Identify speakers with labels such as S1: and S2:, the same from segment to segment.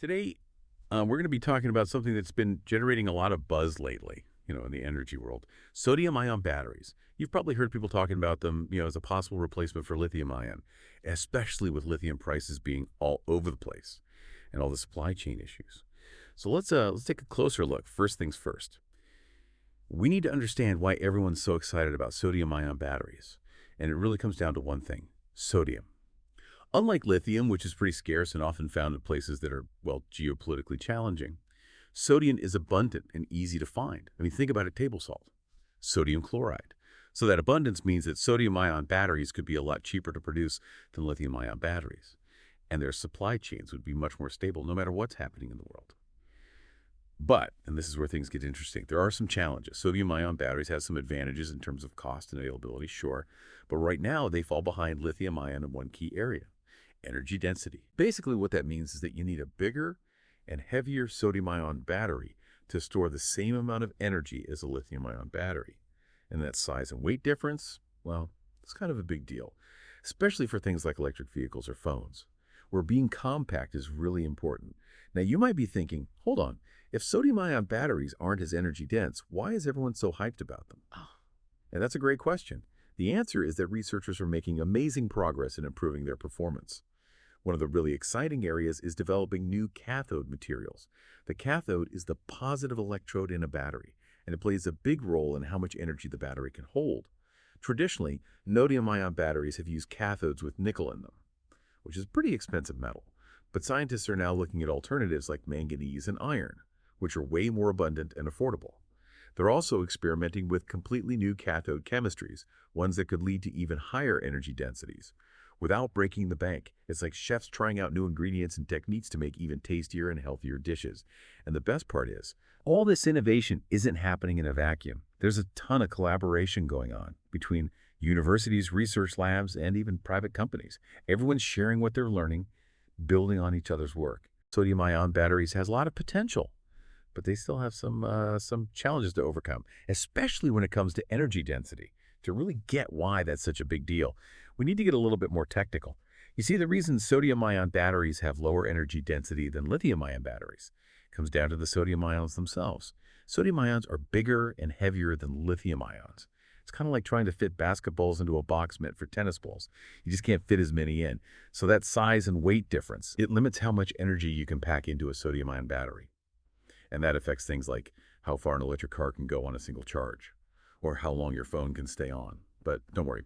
S1: Today, we're going to be talking about something that's been generating a lot of buzz lately, in the energy world. Sodium-ion batteries. You've probably heard people talking about them, as a possible replacement for lithium-ion, especially with lithium prices being all over the place and all the supply chain issues. So let's take a closer look. First things first. We need to understand why everyone's so excited about sodium-ion batteries. And it really comes down to one thing: sodium. Unlike lithium, which is pretty scarce and often found in places that are, well, geopolitically challenging, sodium is abundant and easy to find. I mean, think about it: table salt, sodium chloride. So that abundance means that sodium-ion batteries could be a lot cheaper to produce than lithium-ion batteries, and their supply chains would be much more stable no matter what's happening in the world. But, and this is where things get interesting, there are some challenges. Sodium-ion batteries have some advantages in terms of cost and availability, sure, but right now they fall behind lithium-ion in one key area: energy density. Basically, what that means is that you need a bigger and heavier sodium-ion battery to store the same amount of energy as a lithium-ion battery. And that size and weight difference, well, it's kind of a big deal, especially for things like electric vehicles or phones, where being compact is really important. Now, you might be thinking, hold on, if sodium-ion batteries aren't as energy dense, why is everyone so hyped about them? And that's a great question. The answer is that researchers are making amazing progress in improving their performance. One of the really exciting areas is developing new cathode materials. The cathode is the positive electrode in a battery, and it plays a big role in how much energy the battery can hold. Traditionally, sodium-ion batteries have used cathodes with nickel in them, which is pretty expensive metal. But scientists are now looking at alternatives like manganese and iron, which are way more abundant and affordable. They're also experimenting with completely new cathode chemistries, ones that could lead to even higher energy densities, without breaking the bank. It's like chefs trying out new ingredients and techniques to make even tastier and healthier dishes. And the best part is, all this innovation isn't happening in a vacuum. There's a ton of collaboration going on between universities, research labs, and even private companies. Everyone's sharing what they're learning, building on each other's work. Sodium-ion batteries has a lot of potential, but they still have some challenges to overcome, especially when it comes to energy density. To really get why that's such a big deal, we need to get a little bit more technical. You see, the reason sodium-ion batteries have lower energy density than lithium-ion batteries comes down to the sodium ions themselves. Sodium ions are bigger and heavier than lithium ions. It's kind of like trying to fit basketballs into a box meant for tennis balls. You just can't fit as many in. So that size and weight difference, it limits how much energy you can pack into a sodium-ion battery. And that affects things like how far an electric car can go on a single charge, or how long your phone can stay on. But don't worry,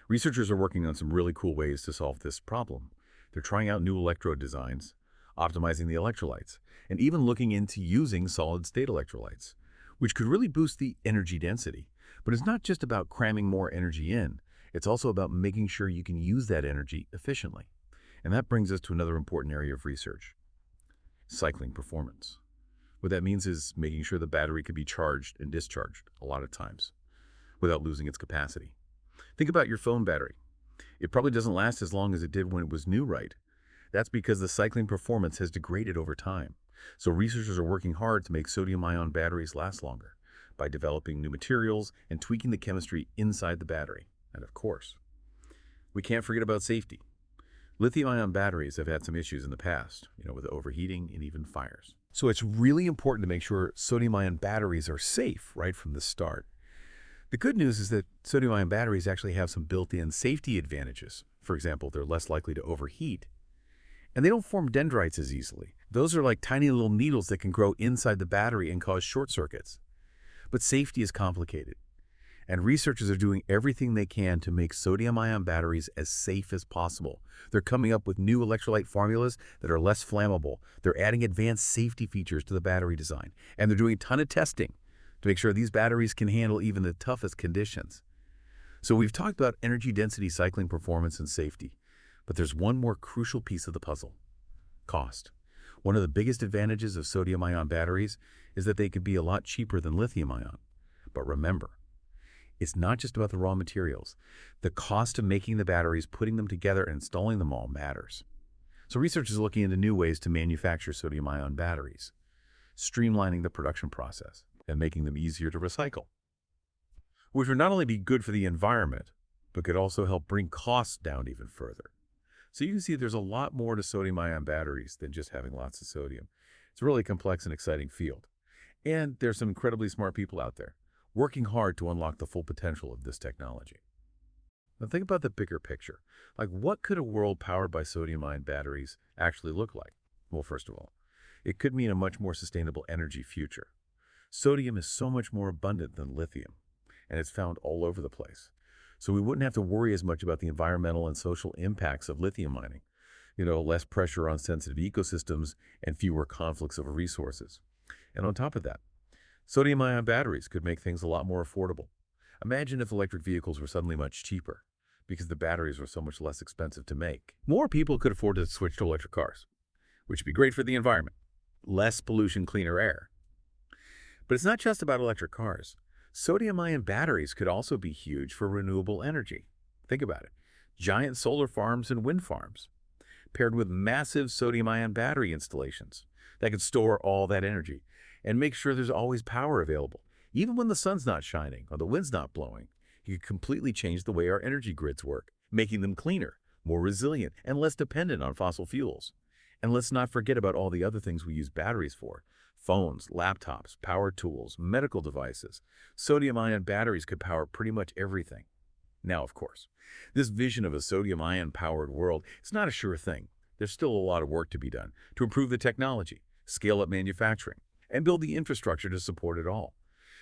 S1: researchers are working on some really cool ways to solve this problem. They're trying out new electrode designs, optimizing the electrolytes, and even looking into using solid-state electrolytes, which could really boost the energy density. But it's not just about cramming more energy in. It's also about making sure you can use that energy efficiently. And that brings us to another important area of research: cycling performance. What that means is making sure the battery can be charged and discharged a lot of times without losing its capacity. Think about your phone battery. It probably doesn't last as long as it did when it was new, right? That's because the cycling performance has degraded over time. So researchers are working hard to make sodium-ion batteries last longer by developing new materials and tweaking the chemistry inside the battery. And of course, we can't forget about safety. Lithium-ion batteries have had some issues in the past, with overheating and even fires. So it's really important to make sure sodium-ion batteries are safe right from the start. The good news is that sodium-ion batteries actually have some built-in safety advantages. For example, they're less likely to overheat, and they don't form dendrites as easily. Those are like tiny little needles that can grow inside the battery and cause short circuits. But safety is complicated, and researchers are doing everything they can to make sodium-ion batteries as safe as possible. They're coming up with new electrolyte formulas that are less flammable. They're adding advanced safety features to the battery design, and they're doing a ton of testing to make sure these batteries can handle even the toughest conditions. So we've talked about energy density, cycling performance, and safety. But there's one more crucial piece of the puzzle: cost. One of the biggest advantages of sodium-ion batteries is that they could be a lot cheaper than lithium-ion. But remember, it's not just about the raw materials. The cost of making the batteries, putting them together, and installing them all matters. So researchers are looking into new ways to manufacture sodium-ion batteries, streamlining the production process and making them easier to recycle, which would not only be good for the environment, but could also help bring costs down even further. So you can see there's a lot more to sodium-ion batteries than just having lots of sodium. It's a really complex and exciting field. And there's some incredibly smart people out there working hard to unlock the full potential of this technology. Now think about the bigger picture. Like, what could a world powered by sodium-ion batteries actually look like? Well, first of all, it could mean a much more sustainable energy future. Sodium is so much more abundant than lithium, and it's found all over the place. So we wouldn't have to worry as much about the environmental and social impacts of lithium mining. Less pressure on sensitive ecosystems and fewer conflicts over resources. And on top of that, sodium-ion batteries could make things a lot more affordable. Imagine if electric vehicles were suddenly much cheaper because the batteries were so much less expensive to make. More people could afford to switch to electric cars, which would be great for the environment. Less pollution, cleaner air. But it's not just about electric cars. Sodium-ion batteries could also be huge for renewable energy. Think about it. Giant solar farms and wind farms, paired with massive sodium-ion battery installations that could store all that energy and make sure there's always power available. Even when the sun's not shining or the wind's not blowing, you could completely change the way our energy grids work, making them cleaner, more resilient, and less dependent on fossil fuels. And let's not forget about all the other things we use batteries for. Phones, laptops, power tools, medical devices. Sodium-ion batteries could power pretty much everything. Now, of course, this vision of a sodium-ion powered world is not a sure thing. There's still a lot of work to be done to improve the technology, scale up manufacturing, and build the infrastructure to support it all.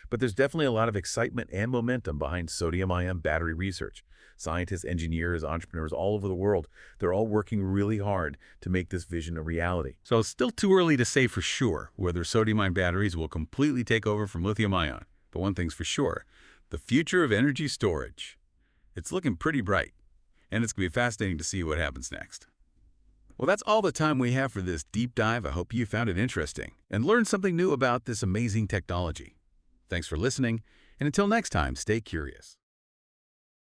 S1: But there's definitely a lot of excitement and momentum behind sodium-ion battery research. Scientists, engineers, entrepreneurs all over the world, they're all working really hard to make this vision a reality.
S2: So it's still too early to say for sure whether sodium-ion batteries will completely take over from lithium-ion. But one thing's for sure, the future of energy storage. It's looking pretty bright, and it's going to be fascinating to see what happens next. Well, that's all the time we have for this deep dive. I hope you found it interesting and learned something new about this amazing technology. Thanks for listening, and until next time, stay curious.